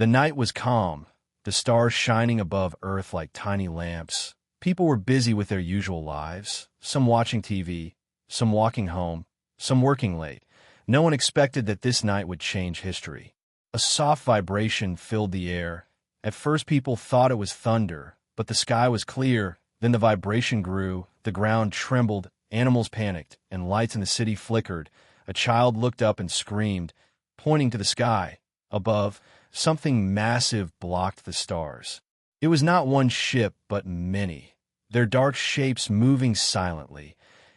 The night was calm, the stars shining above Earth like tiny lamps. People were busy with their usual lives, some watching TV, some walking home, some working late. No one expected that this night would change history. A soft vibration filled the air. At first people thought it was thunder, but the sky was clear. Then the vibration grew, the ground trembled, animals panicked, and lights in the city flickered. A child looked up and screamed, pointing to the sky. Above, something massive blocked the stars. It was not one ship, but many, their dark shapes moving silently.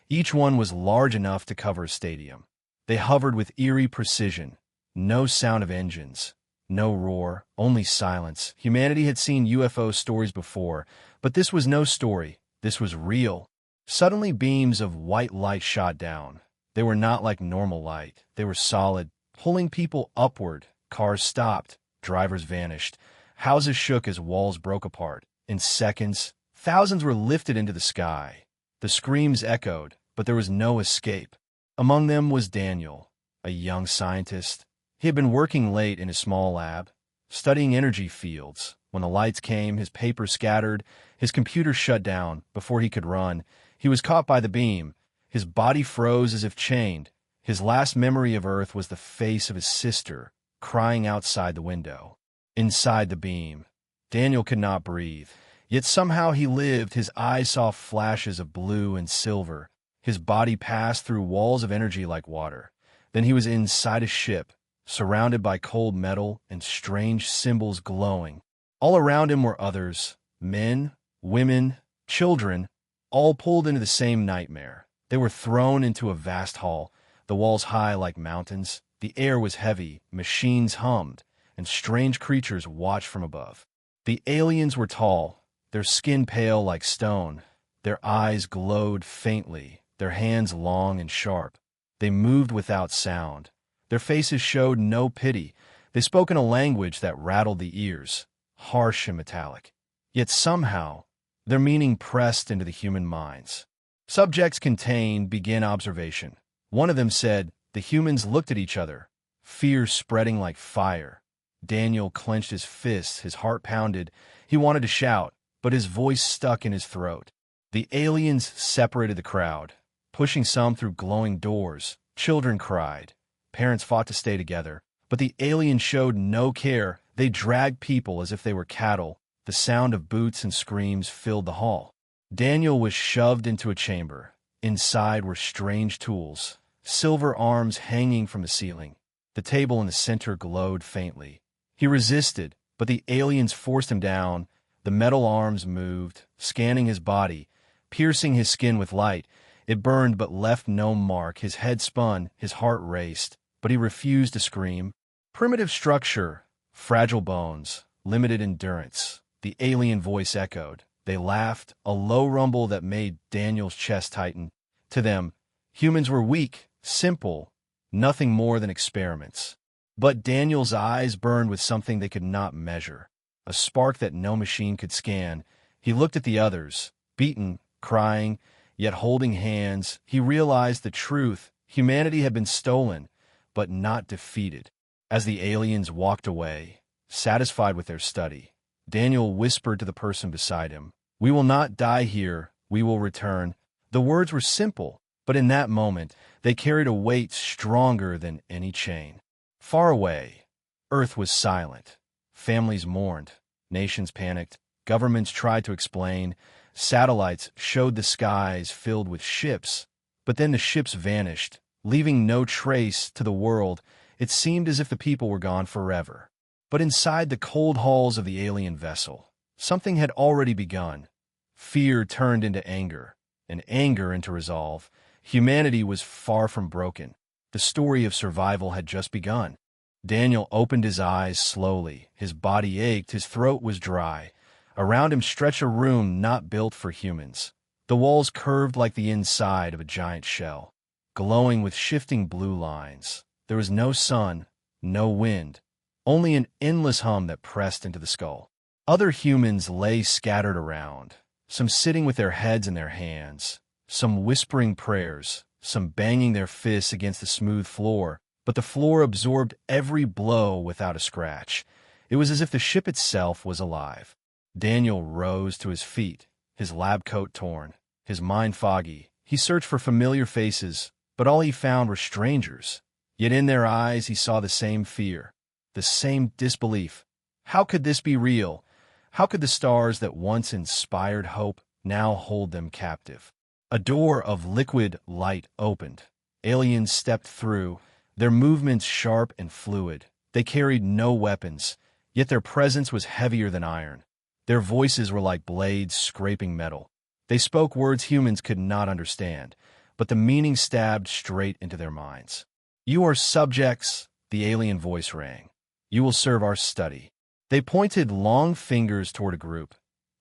Each one was large enough to cover a stadium. They hovered with eerie precision. No sound of engines, no roar, only silence. Humanity had seen UFO stories before, but this was no story. This was real. Suddenly, beams of white light shot down. They were not like normal light. They were solid, pulling people upward. Cars stopped. Drivers vanished. Houses shook as walls broke apart. In seconds, thousands were lifted into the sky. The screams echoed, but there was no escape. Among them was Daniel, a young scientist. He had been working late in his small lab, studying energy fields. When the lights came, his papers scattered, his computer shut down. Before he could run, he was caught by the beam. His body froze as if chained. His last memory of Earth was the face of his sister, crying outside the window. Inside the beam, Daniel could not breathe. Yet somehow he lived. His eyes saw flashes of blue and silver. His body passed through walls of energy like water. Then he was inside a ship, surrounded by cold metal and strange symbols glowing. All around him were others, men, women, children, all pulled into the same nightmare. They were thrown into a vast hall, the walls high like mountains. The air was heavy, machines hummed, and strange creatures watched from above. The aliens were tall, their skin pale like stone. Their eyes glowed faintly, their hands long and sharp. They moved without sound. Their faces showed no pity. They spoke in a language that rattled the ears, harsh and metallic. Yet somehow, their meaning pressed into the human minds. Subjects contained began observation. One of them said, the humans looked at each other, fear spreading like fire. Daniel clenched his fists, his heart pounded. He wanted to shout, but his voice stuck in his throat. The aliens separated the crowd, pushing some through glowing doors. Children cried. Parents fought to stay together, but the aliens showed no care. They dragged people as if they were cattle. The sound of boots and screams filled the hall. Daniel was shoved into a chamber. Inside were strange tools, silver arms hanging from the ceiling. The table in the center glowed faintly. He resisted, but the aliens forced him down. The metal arms moved, scanning his body, piercing his skin with light. It burned but left no mark. His head spun, his heart raced, but he refused to scream. Primitive structure, fragile bones, limited endurance. The alien voice echoed. They laughed, a low rumble that made Daniel's chest tighten. To them, humans were weak, simple, nothing more than experiments. But Daniel's eyes burned with something they could not measure, a spark that no machine could scan. He looked at the others, beaten, crying, yet holding hands. He realized the truth. Humanity had been stolen, but not defeated. As the aliens walked away, satisfied with their study, Daniel whispered to the person beside him, "We will not die here, we will return." The words were simple, but in that moment, they carried a weight stronger than any chain. Far away, Earth was silent. Families mourned, nations panicked, governments tried to explain, satellites showed the skies filled with ships, but then the ships vanished, leaving no trace to the world. It seemed as if the people were gone forever. But inside the cold halls of the alien vessel, something had already begun. Fear turned into anger, and anger into resolve. Humanity was far from broken. The story of survival had just begun. Daniel opened his eyes slowly. His body ached, his throat was dry. Around him stretched a room not built for humans. The walls curved like the inside of a giant shell, glowing with shifting blue lines. There was no sun, no wind, only an endless hum that pressed into the skull. Other humans lay scattered around, some sitting with their heads in their hands, some whispering prayers, some banging their fists against the smooth floor. But the floor absorbed every blow without a scratch. It was as if the ship itself was alive. Daniel rose to his feet, his lab coat torn, his mind foggy. He searched for familiar faces, but all he found were strangers. Yet in their eyes he saw the same fear, the same disbelief. How could this be real? How could the stars that once inspired hope now hold them captive? A door of liquid light opened. Aliens stepped through, their movements sharp and fluid. They carried no weapons, yet their presence was heavier than iron. Their voices were like blades scraping metal. They spoke words humans could not understand, but the meaning stabbed straight into their minds. "You are subjects," the alien voice rang. "You will serve our study." They pointed long fingers toward a group.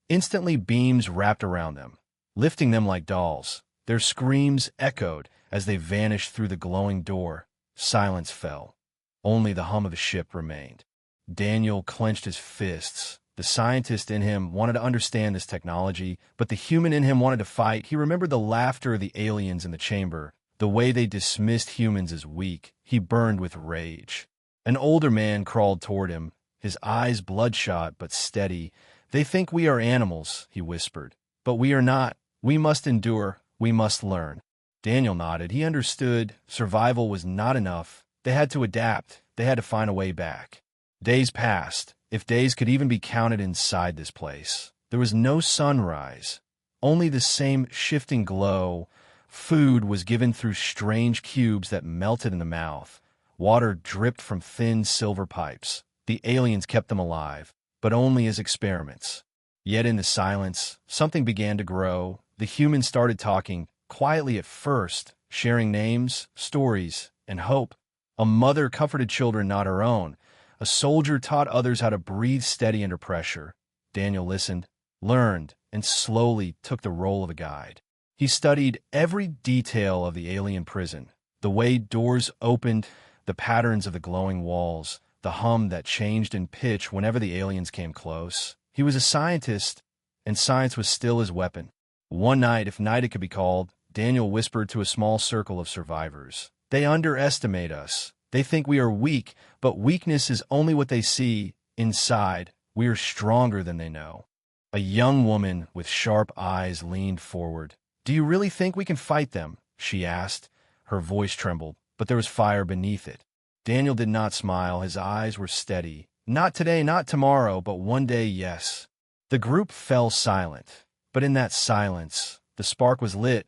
Instantly beams wrapped around them, lifting them like dolls. Their screams echoed as they vanished through the glowing door. Silence fell. Only the hum of the ship remained. Daniel clenched his fists. The scientist in him wanted to understand this technology, but the human in him wanted to fight. He remembered the laughter of the aliens in the chamber, the way they dismissed humans as weak. He burned with rage. An older man crawled toward him, his eyes bloodshot but steady. "They think we are animals," he whispered. "But we are not. We must endure. We must learn." Daniel nodded. He understood. Survival was not enough. They had to adapt. They had to find a way back. Days passed, if days could even be counted inside this place. There was no sunrise, only the same shifting glow. Food was given through strange cubes that melted in the mouth. Water dripped from thin silver pipes. The aliens kept them alive, but only as experiments. Yet in the silence, something began to grow. The humans started talking, quietly at first, sharing names, stories, and hope. A mother comforted children not her own. A soldier taught others how to breathe steady under pressure. Daniel listened, learned, and slowly took the role of a guide. He studied every detail of the alien prison, the way doors opened, the patterns of the glowing walls, the hum that changed in pitch whenever the aliens came close. He was a scientist, and science was still his weapon. One night, if night it could be called, Daniel whispered to a small circle of survivors. "They underestimate us. They think we are weak, but weakness is only what they see. Inside, we are stronger than they know." A young woman with sharp eyes leaned forward. "Do you really think we can fight them?" she asked. Her voice trembled, but there was fire beneath it. Daniel did not smile. His eyes were steady. "Not today, not tomorrow, but one day, yes." The group fell silent, but in that silence, the spark was lit.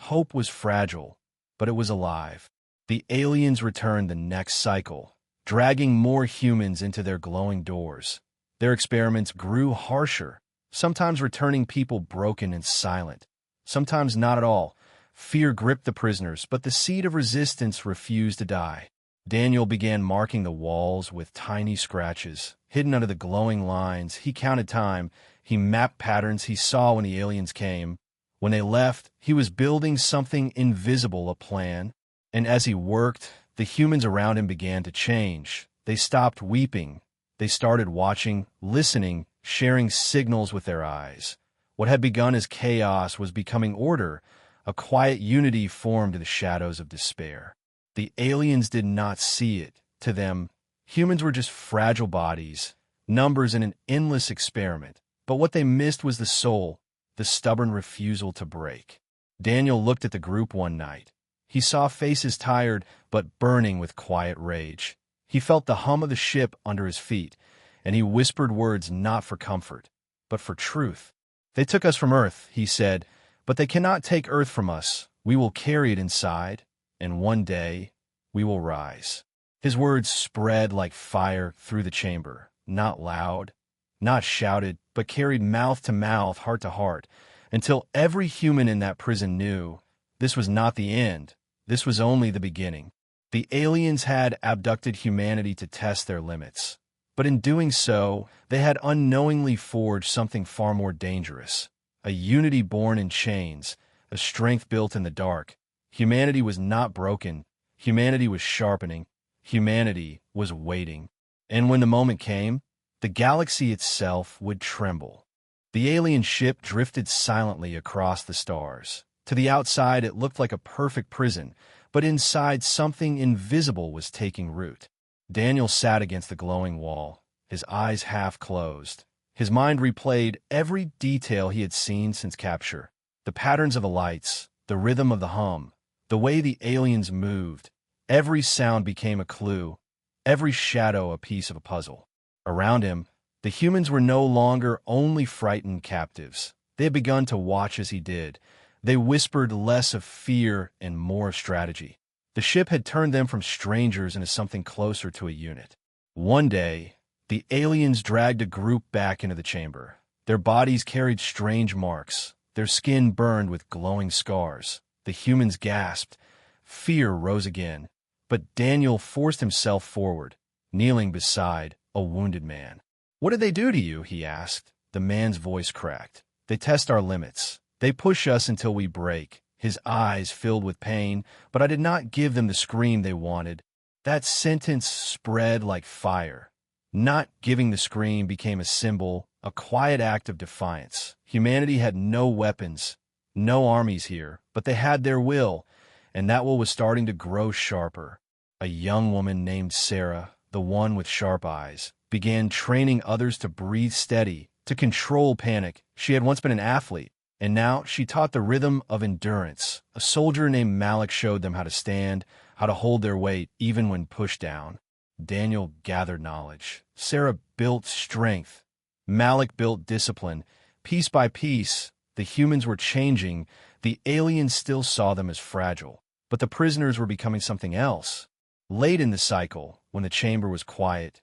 Hope was fragile, but it was alive. The aliens returned the next cycle, dragging more humans into their glowing doors. Their experiments grew harsher, sometimes returning people broken and silent, sometimes not at all. Fear gripped the prisoners, but the seed of resistance refused to die. Daniel began marking the walls with tiny scratches, hidden under the glowing lines. He counted time. He mapped patterns he saw when the aliens came. When they left, he was building something invisible, a plan. And as he worked, the humans around him began to change. They stopped weeping. They started watching, listening, sharing signals with their eyes. What had begun as chaos was becoming order. A quiet unity formed in the shadows of despair. The aliens did not see it. To them, humans were just fragile bodies, numbers in an endless experiment. But what they missed was the soul, the stubborn refusal to break. Daniel looked at the group one night. He saw faces tired, but burning with quiet rage. He felt the hum of the ship under his feet, and he whispered words not for comfort, but for truth. "They took us from Earth," he said, "but they cannot take Earth from us. We will carry it inside, and one day we will rise." His words spread like fire through the chamber, not loud, not shouted, but carried mouth to mouth, heart to heart, until every human in that prison knew this was not the end. This was only the beginning. The aliens had abducted humanity to test their limits. But in doing so, they had unknowingly forged something far more dangerous. A unity born in chains, a strength built in the dark. Humanity was not broken. Humanity was sharpening. Humanity was waiting. And when the moment came, the galaxy itself would tremble. The alien ship drifted silently across the stars. To the outside, it looked like a perfect prison, but inside something invisible was taking root. Daniel sat against the glowing wall, his eyes half closed. His mind replayed every detail he had seen since capture. The patterns of the lights, the rhythm of the hum, the way the aliens moved. Every sound became a clue, every shadow a piece of a puzzle. Around him, the humans were no longer only frightened captives. They had begun to watch as he did. They whispered less of fear and more of strategy. The ship had turned them from strangers into something closer to a unit. One day, the aliens dragged a group back into the chamber. Their bodies carried strange marks. Their skin burned with glowing scars. The humans gasped. Fear rose again. But Daniel forced himself forward, kneeling beside a wounded man. "What did they do to you?" he asked. The man's voice cracked. "They test our limits. They push us until we break." His eyes filled with pain, but I did not give them the scream they wanted. That sentence spread like fire. Not giving the scream became a symbol, a quiet act of defiance. Humanity had no weapons, no armies here, but they had their will, and that will was starting to grow sharper. A young woman named Sarah, the one with sharp eyes, began training others to breathe steady, to control panic. She had once been an athlete, and now she taught the rhythm of endurance. A soldier named Malik showed them how to stand, how to hold their weight, even when pushed down. Daniel gathered knowledge. Sarah built strength. Malik built discipline. Piece by piece, the humans were changing. The aliens still saw them as fragile, but the prisoners were becoming something else. Late in the cycle, when the chamber was quiet,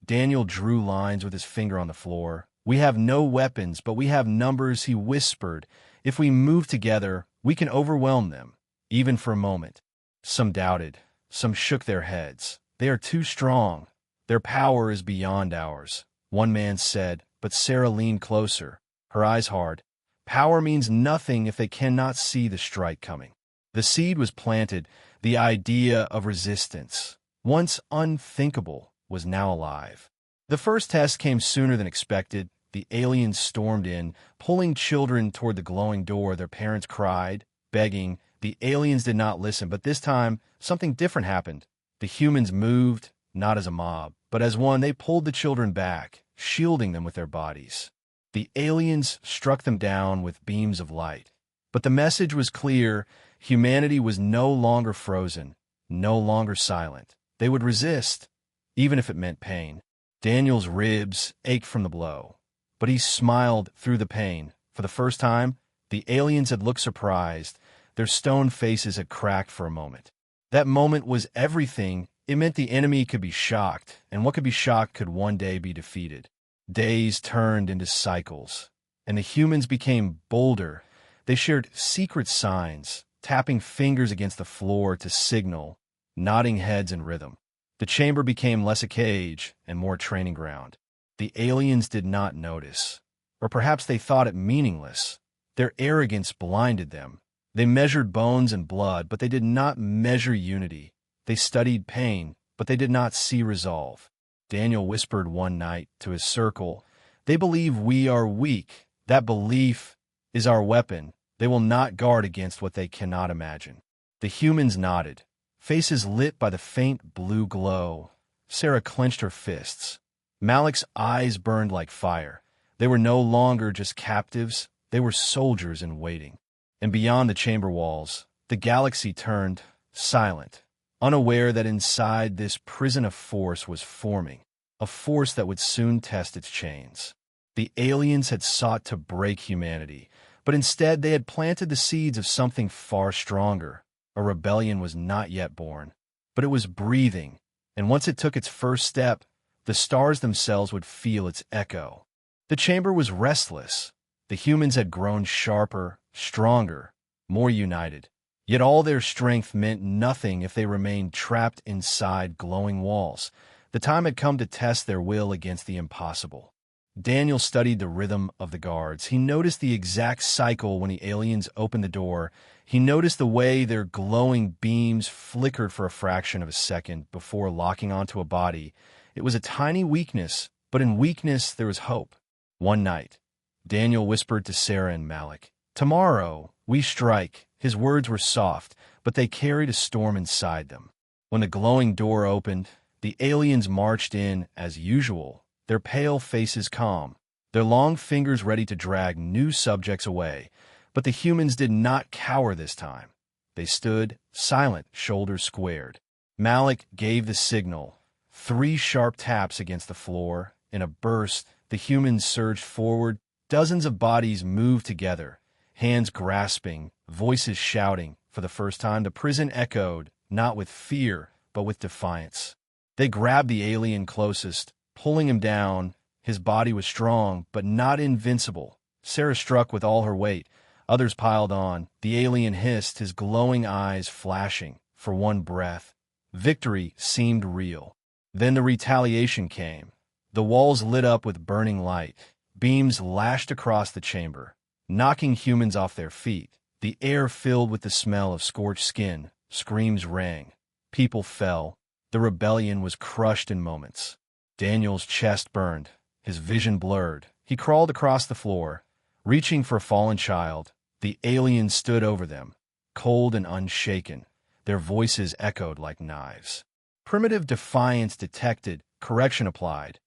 Daniel drew lines with his finger on the floor. "We have no weapons, but we have numbers," he whispered. "If we move together, we can overwhelm them." Even for a moment. Some doubted. Some shook their heads. "They are too strong. Their power is beyond ours," one man said, but Sarah leaned closer, her eyes hard. "Power means nothing if they cannot see the strike coming." The seed was planted. The idea of resistance, once unthinkable, was now alive. The first test came sooner than expected. The aliens stormed in, pulling children toward the glowing door. Their parents cried, begging. The aliens did not listen, but this time, something different happened. The humans moved, not as a mob, but as one. They pulled the children back, shielding them with their bodies. The aliens struck them down with beams of light. But the message was clear. Humanity was no longer frozen, no longer silent. They would resist, even if it meant pain. Daniel's ribs ached from the blow, but he smiled through the pain. For the first time, the aliens had looked surprised. Their stone faces had cracked for a moment. That moment was everything. It meant the enemy could be shocked, and what could be shocked could one day be defeated. Days turned into cycles, and the humans became bolder. They shared secret signs, tapping fingers against the floor to signal, nodding heads in rhythm. The chamber became less a cage and more training ground. The aliens did not notice, or perhaps they thought it meaningless. Their arrogance blinded them. They measured bones and blood, but they did not measure unity. They studied pain, but they did not see resolve. Daniel whispered one night to his circle, "They believe we are weak. That belief is our weapon. They will not guard against what they cannot imagine." The humans nodded, faces lit by the faint blue glow. Sarah clenched her fists. Malik's eyes burned like fire. They were no longer just captives. They were soldiers in waiting. And beyond the chamber walls, the galaxy turned silent, unaware that inside this prison of force was forming, a force that would soon test its chains. The aliens had sought to break humanity, but instead they had planted the seeds of something far stronger. A rebellion was not yet born, but it was breathing, and once it took its first step, the stars themselves would feel its echo. The chamber was restless. The humans had grown sharper, stronger, more united. Yet all their strength meant nothing if they remained trapped inside glowing walls. The time had come to test their will against the impossible. Daniel studied the rhythm of the guards. He noticed the exact cycle when the aliens opened the door. He noticed the way their glowing beams flickered for a fraction of a second before locking onto a body. It was a tiny weakness, but in weakness there was hope. One night, Daniel whispered to Sarah and Malik, "Tomorrow, we strike." His words were soft, but they carried a storm inside them. When the glowing door opened, the aliens marched in as usual. their pale faces calm, their long fingers ready to drag new subjects away. But the humans did not cower this time. They stood, silent, shoulders squared. Malik gave the signal. 3 sharp taps against the floor. In a burst, the humans surged forward. Dozens of bodies moved together, hands grasping, voices shouting. For the first time, the prison echoed, not with fear, but with defiance. They grabbed the alien closest, pulling him down. His body was strong, but not invincible. Sarah struck with all her weight. Others piled on. The alien hissed, his glowing eyes flashing. For one breath, victory seemed real. Then the retaliation came. The walls lit up with burning light. Beams lashed across the chamber, knocking humans off their feet. The air filled with the smell of scorched skin. Screams rang. People fell. The rebellion was crushed in moments. Daniel's chest burned, his vision blurred. He crawled across the floor, reaching for a fallen child. The aliens stood over them, cold and unshaken. Their voices echoed like knives. Primitive defiance detected, correction applied.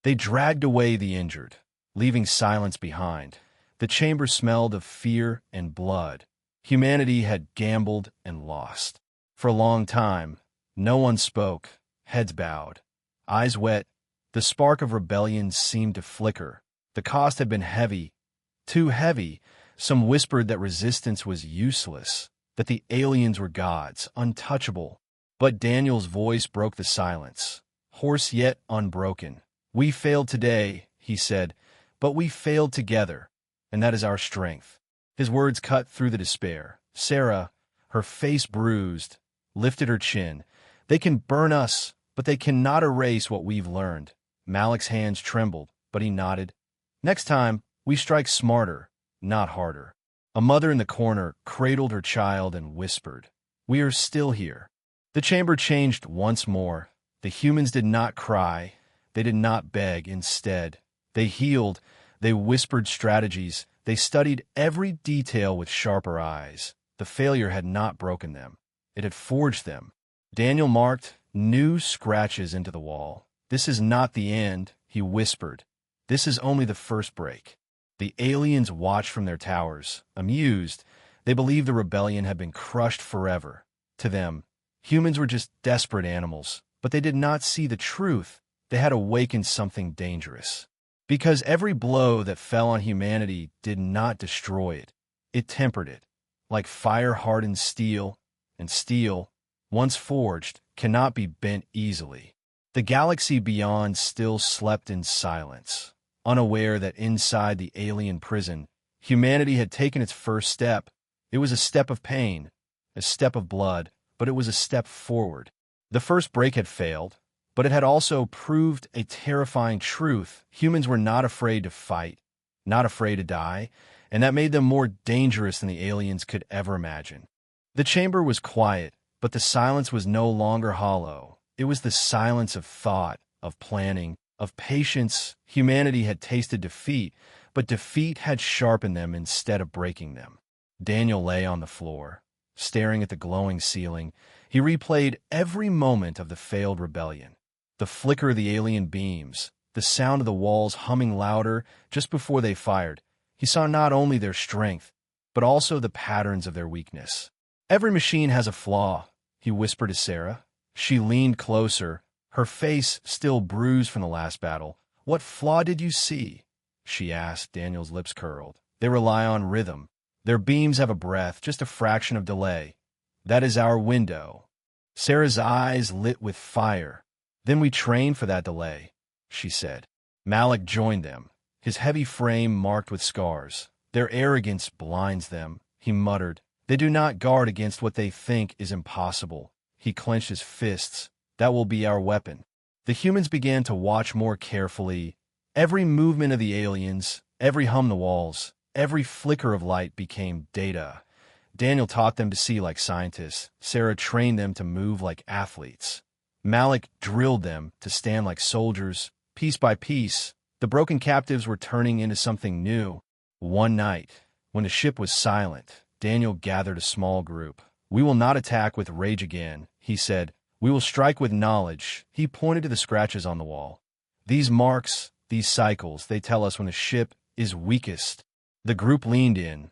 They dragged away the injured, leaving silence behind. The chamber smelled of fear and blood. Humanity had gambled and lost. For a long time, no one spoke, heads bowed, eyes wet. The spark of rebellion seemed to flicker. The cost had been heavy, too heavy. Some whispered that resistance was useless, that the aliens were gods, untouchable. But Daniel's voice broke the silence, hoarse yet unbroken. "We failed today," he said, "but we failed together, and that is our strength." His words cut through the despair. Sarah, her face bruised, lifted her chin. "They can burn us, but they cannot erase what we've learned." Malik's hands trembled, but he nodded. "Next time, we strike smarter, not harder." A mother in the corner cradled her child and whispered, "We are still here." The chamber changed once more. The humans did not cry. They did not beg. Instead, they healed. They whispered strategies. They studied every detail with sharper eyes. The failure had not broken them. It had forged them. Daniel marked new scratches into the wall. "This is not the end," he whispered. "This is only the first break." The aliens watched from their towers, amused. They believed the rebellion had been crushed forever. To them, humans were just desperate animals, but they did not see the truth. They had awakened something dangerous. Because every blow that fell on humanity did not destroy it. It tempered it, like fire-hardened steel, and steel, once forged, cannot be bent easily. The galaxy beyond still slept in silence, unaware that inside the alien prison, humanity had taken its first step. It was a step of pain, a step of blood, but it was a step forward. The first break had failed, but it had also proved a terrifying truth. Humans were not afraid to fight, not afraid to die, and that made them more dangerous than the aliens could ever imagine. The chamber was quiet, but the silence was no longer hollow. It was the silence of thought, of planning, of patience. Humanity had tasted defeat, but defeat had sharpened them instead of breaking them. Daniel lay on the floor, staring at the glowing ceiling. He replayed every moment of the failed rebellion. The flicker of the alien beams, the sound of the walls humming louder just before they fired. He saw not only their strength, but also the patterns of their weakness. "Every machine has a flaw," he whispered to Sarah. She leaned closer, her face still bruised from the last battle. "What flaw did you see?" she asked. Daniel's lips curled. "They rely on rhythm. Their beams have a breath, just a fraction of delay. That is our window." Sarah's eyes lit with fire. "Then we train for that delay," she said. Malik joined them, his heavy frame marked with scars. "Their arrogance blinds them," he muttered. "They do not guard against what they think is impossible." He clenched his fists. "That will be our weapon." The humans began to watch more carefully. Every movement of the aliens, every hum the walls, every flicker of light became data. Daniel taught them to see like scientists. Sarah trained them to move like athletes. Malik drilled them to stand like soldiers. Piece by piece, the broken captives were turning into something new. One night, when the ship was silent, Daniel gathered a small group. "We will not attack with rage again," he said. "We will strike with knowledge." He pointed to the scratches on the wall. These marks, these cycles, they tell us when the ship is weakest. The group leaned in,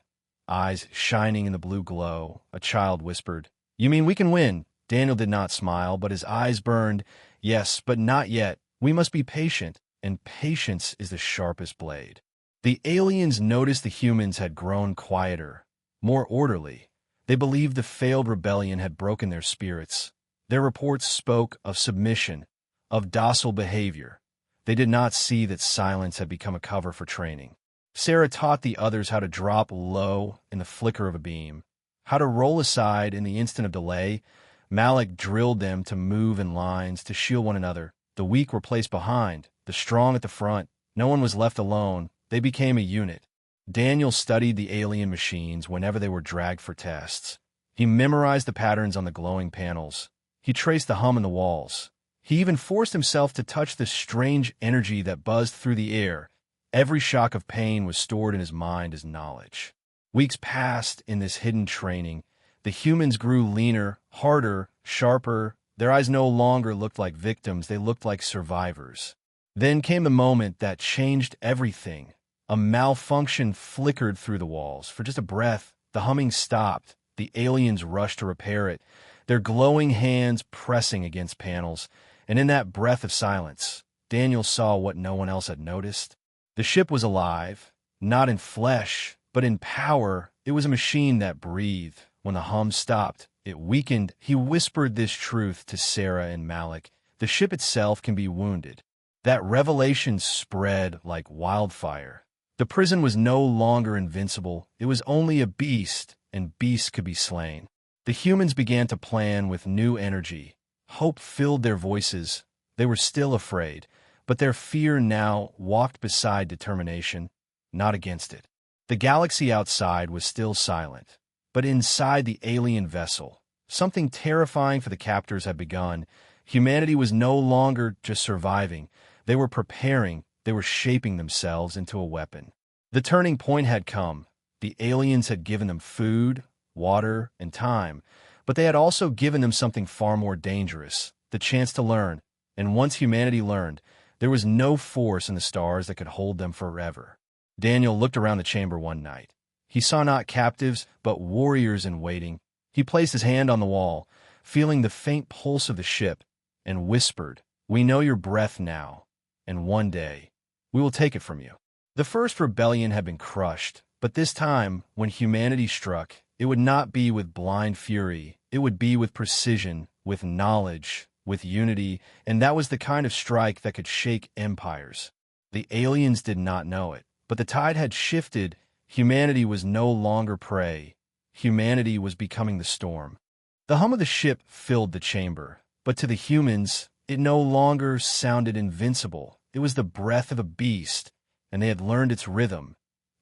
eyes shining in the blue glow. A child whispered, "You mean we can win?" Daniel did not smile, but his eyes burned. "Yes, but not yet. We must be patient, and patience is the sharpest blade." The aliens noticed the humans had grown quieter, more orderly. They believed the failed rebellion had broken their spirits. Their reports spoke of submission, of docile behavior. They did not see that silence had become a cover for training. Sarah taught the others how to drop low in the flicker of a beam, how to roll aside in the instant of delay. Malik drilled them to move in lines, to shield one another. The weak were placed behind, the strong at the front. No one was left alone. They became a unit. Daniel studied the alien machines whenever they were dragged for tests. He memorized the patterns on the glowing panels. He traced the hum in the walls. He even forced himself to touch the strange energy that buzzed through the air. Every shock of pain was stored in his mind as knowledge. Weeks passed in this hidden training. The humans grew leaner, harder, sharper. Their eyes no longer looked like victims, they looked like survivors. Then came the moment that changed everything. A malfunction flickered through the walls. For just a breath, the humming stopped. The aliens rushed to repair it, their glowing hands pressing against panels. And in that breath of silence, Daniel saw what no one else had noticed. The ship was alive, not in flesh, but in power. It was a machine that breathed. When the hum stopped, it weakened. He whispered this truth to Sarah and Malik. The ship itself can be wounded. That revelation spread like wildfire. The prison was no longer invincible. It was only a beast, and beasts could be slain. The humans began to plan with new energy. Hope filled their voices. They were still afraid, but their fear now walked beside determination, not against it. The galaxy outside was still silent, but inside the alien vessel, something terrifying for the captors had begun. Humanity was no longer just surviving. They were preparing. They were shaping themselves into a weapon. The turning point had come. The aliens had given them food, water, and time, but they had also given them something far more dangerous, the chance to learn. And once humanity learned, there was no force in the stars that could hold them forever. Daniel looked around the chamber one night. He saw not captives, but warriors in waiting. He placed his hand on the wall, feeling the faint pulse of the ship, and whispered, "We know your breath now, and one day, we will take it from you." The first rebellion had been crushed, but this time, when humanity struck, it would not be with blind fury. It would be with precision, with knowledge, with unity, and that was the kind of strike that could shake empires. The aliens did not know it, but the tide had shifted. Humanity was no longer prey. Humanity was becoming the storm. The hum of the ship filled the chamber, but to the humans, it no longer sounded invincible. It was the breath of a beast, and they had learned its rhythm.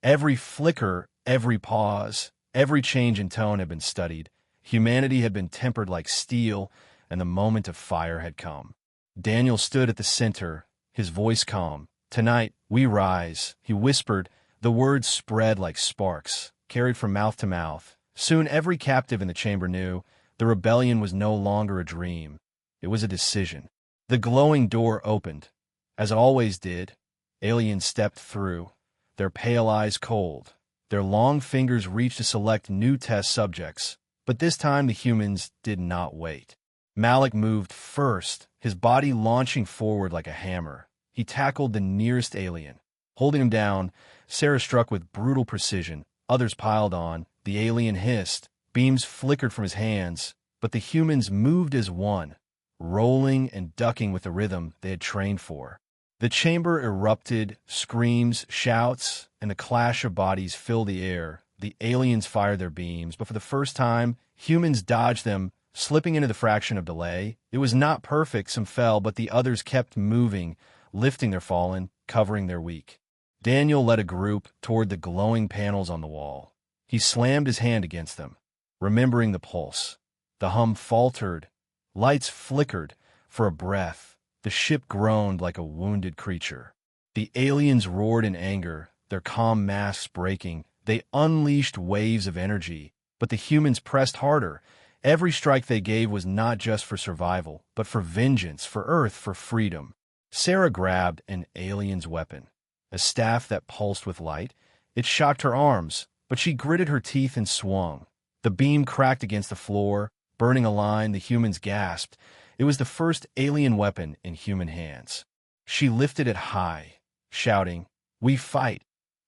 Every flicker, every pause, every change in tone had been studied. Humanity had been tempered like steel, and the moment of fire had come. Daniel stood at the center, his voice calm. "Tonight, we rise," he whispered. The words spread like sparks, carried from mouth to mouth. Soon every captive in the chamber knew the rebellion was no longer a dream. It was a decision. The glowing door opened. As it always did, aliens stepped through, their pale eyes cold. Their long fingers reached to select new test subjects, but this time the humans did not wait. Malik moved first, his body launching forward like a hammer. He tackled the nearest alien. Holding him down, Sarah struck with brutal precision. Others piled on. The alien hissed. Beams flickered from his hands, but the humans moved as one, rolling and ducking with the rhythm they had trained for. The chamber erupted, screams, shouts, and the clash of bodies filled the air. The aliens fired their beams, but for the first time, humans dodged them, slipping into the fraction of delay. It was not perfect, some fell, but the others kept moving, lifting their fallen, covering their weak. Daniel led a group toward the glowing panels on the wall. He slammed his hand against them, remembering the pulse. The hum faltered. Lights flickered for a breath. The ship groaned like a wounded creature. The aliens roared in anger, their calm masks breaking. They unleashed waves of energy, but the humans pressed harder. Every strike they gave was not just for survival, but for vengeance, for Earth, for freedom. Sarah grabbed an alien's weapon, a staff that pulsed with light. It shocked her arms, but she gritted her teeth and swung. The beam cracked against the floor, burning a line. The humans gasped. It was the first alien weapon in human hands. She lifted it high, shouting, "We fight,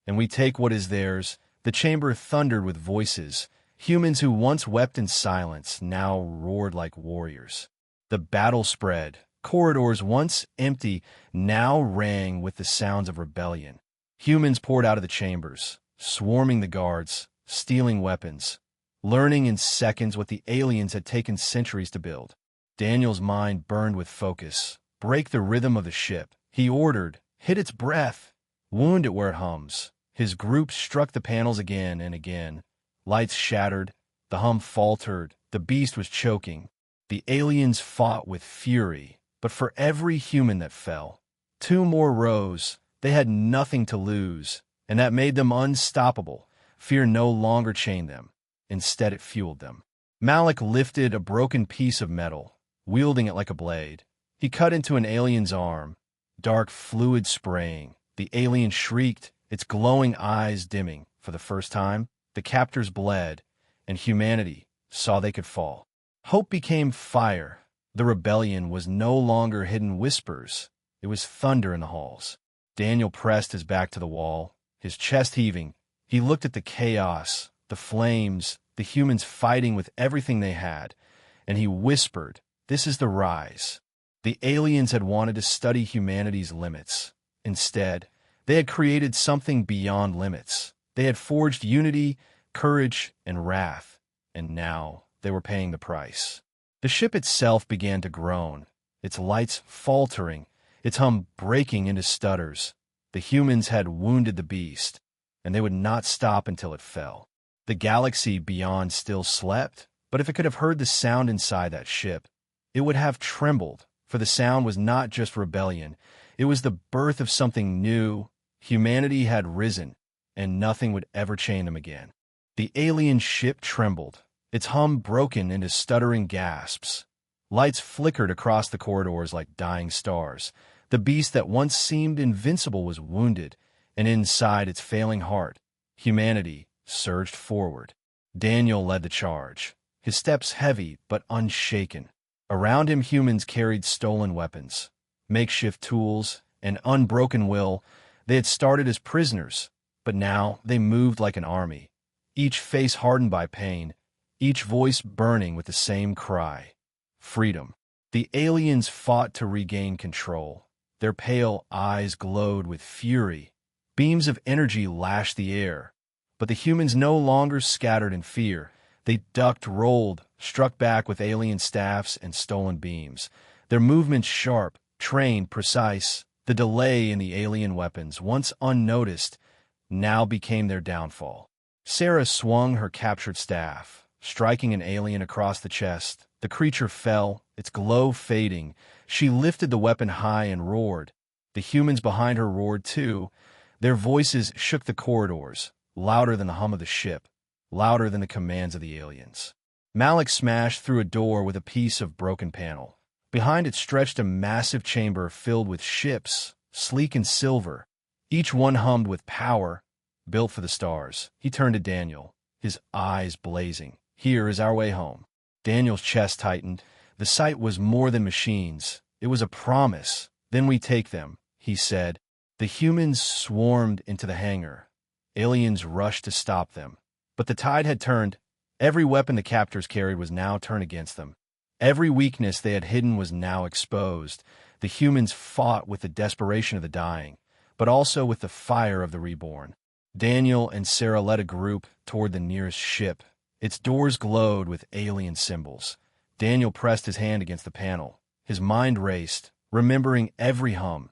and we take what is theirs." The chamber thundered with voices. Humans who once wept in silence now roared like warriors. The battle spread. Corridors once empty now rang with the sounds of rebellion. Humans poured out of the chambers, swarming the guards, stealing weapons, learning in seconds what the aliens had taken centuries to build. Daniel's mind burned with focus. Break the rhythm of the ship, he ordered. Hit its breath. Wound it where it hums. His group struck the panels again and again. Lights shattered. The hum faltered. The beast was choking. The aliens fought with fury, but for every human that fell, two more rose. They had nothing to lose, and that made them unstoppable. Fear no longer chained them. Instead, it fueled them. Malik lifted a broken piece of metal, wielding it like a blade. He cut into an alien's arm, dark fluid spraying. The alien shrieked, its glowing eyes dimming. For the first time, the captors bled, and humanity saw they could fall. Hope became fire. The rebellion was no longer hidden whispers. It was thunder in the halls. Daniel pressed his back to the wall, his chest heaving. He looked at the chaos, the flames, the humans fighting with everything they had, and he whispered, "This is the rise." The aliens had wanted to study humanity's limits. Instead, they had created something beyond limits. They had forged unity, courage, and wrath, and now they were paying the price. The ship itself began to groan, its lights faltering, its hum breaking into stutters. The humans had wounded the beast, and they would not stop until it fell. The galaxy beyond still slept, but if it could have heard the sound inside that ship, it would have trembled, for the sound was not just rebellion. It was the birth of something new. Humanity had risen, and nothing would ever chain them again. The alien ship trembled, its hum broken into stuttering gasps. Lights flickered across the corridors like dying stars. The beast that once seemed invincible was wounded, and inside its failing heart, humanity surged forward. Daniel led the charge, his steps heavy but unshaken. Around him, humans carried stolen weapons, makeshift tools, and unbroken will. They had started as prisoners, but now they moved like an army, each face hardened by pain, each voice burning with the same cry: freedom. The aliens fought to regain control. Their pale eyes glowed with fury. Beams of energy lashed the air. But the humans no longer scattered in fear. They ducked, rolled, struck back with alien staffs and stolen beams. Their movements sharp, trained, precise. The delay in the alien weapons, once unnoticed, now became their downfall. Sarah swung her captured staff, striking an alien across the chest. The creature fell, its glow fading. She lifted the weapon high and roared. The humans behind her roared too. Their voices shook the corridors, louder than the hum of the ship, louder than the commands of the aliens. Malik smashed through a door with a piece of broken panel. Behind it stretched a massive chamber filled with ships, sleek and silver. Each one hummed with power, built for the stars. He turned to Daniel, his eyes blazing. "Here is our way home." Daniel's chest tightened. The sight was more than machines. It was a promise. "Then we take them," he said. The humans swarmed into the hangar. Aliens rushed to stop them. But the tide had turned. Every weapon the captors carried was now turned against them. Every weakness they had hidden was now exposed. The humans fought with the desperation of the dying, but also with the fire of the reborn. Daniel and Sarah led a group toward the nearest ship. Its doors glowed with alien symbols. Daniel pressed his hand against the panel. His mind raced, remembering every hum,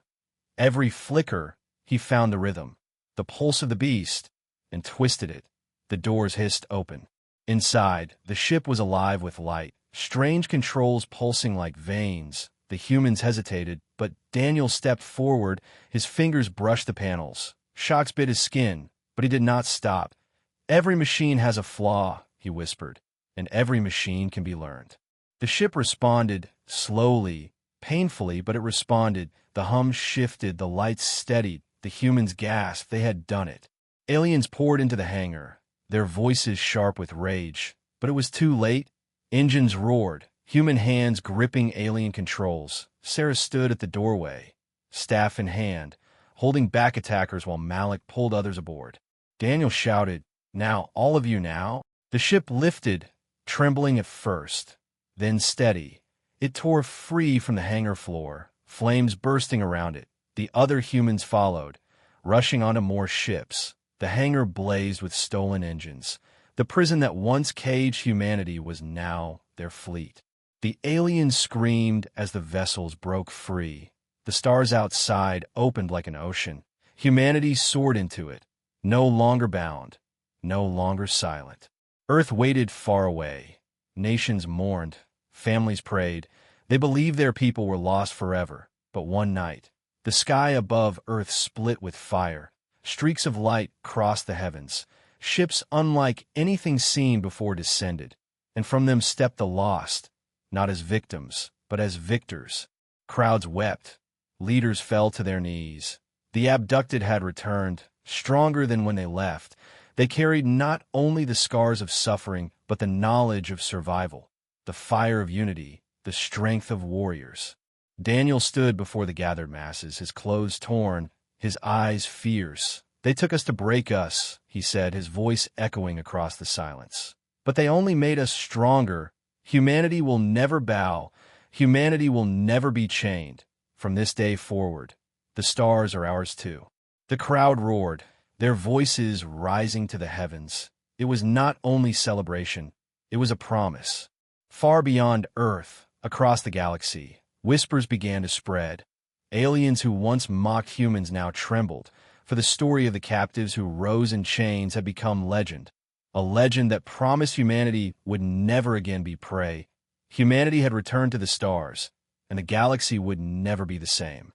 every flicker. He found the rhythm, the pulse of the beast, and twisted it. The doors hissed open. Inside, the ship was alive with light, strange controls pulsing like veins. The humans hesitated, but Daniel stepped forward. His fingers brushed the panels. Shocks bit his skin, but he did not stop. "Every machine has a flaw," he whispered, "and every machine can be learned." The ship responded, slowly, painfully, but it responded. The hum shifted, the lights steadied, the humans gasped. They had done it. Aliens poured into the hangar, their voices sharp with rage. But it was too late. Engines roared, human hands gripping alien controls. Sarah stood at the doorway, staff in hand, holding back attackers while Malik pulled others aboard. Daniel shouted, "Now, all of you now!" The ship lifted, trembling at first, then steady. It tore free from the hangar floor, flames bursting around it. The other humans followed, rushing onto more ships. The hangar blazed with stolen engines. The prison that once caged humanity was now their fleet. The aliens screamed as the vessels broke free. The stars outside opened like an ocean. Humanity soared into it, no longer bound, no longer silent. Earth waited far away. Nations mourned, families prayed. They believed their people were lost forever. But one night, the sky above Earth split with fire. Streaks of light crossed the heavens. Ships unlike anything seen before descended, and from them stepped the lost, not as victims, but as victors. Crowds wept. Leaders fell to their knees. The abducted had returned, stronger than when they left. They carried not only the scars of suffering, but the knowledge of survival, the fire of unity, the strength of warriors. Daniel stood before the gathered masses, his clothes torn, his eyes fierce. "They took us to break us," he said, his voice echoing across the silence. "But they only made us stronger. Humanity will never bow. Humanity will never be chained. From this day forward, the stars are ours too." The crowd roared, their voices rising to the heavens. It was not only celebration, it was a promise. Far beyond Earth, across the galaxy, whispers began to spread. Aliens who once mocked humans now trembled, for the story of the captives who rose in chains had become legend. A legend that promised humanity would never again be prey. Humanity had returned to the stars, and the galaxy would never be the same.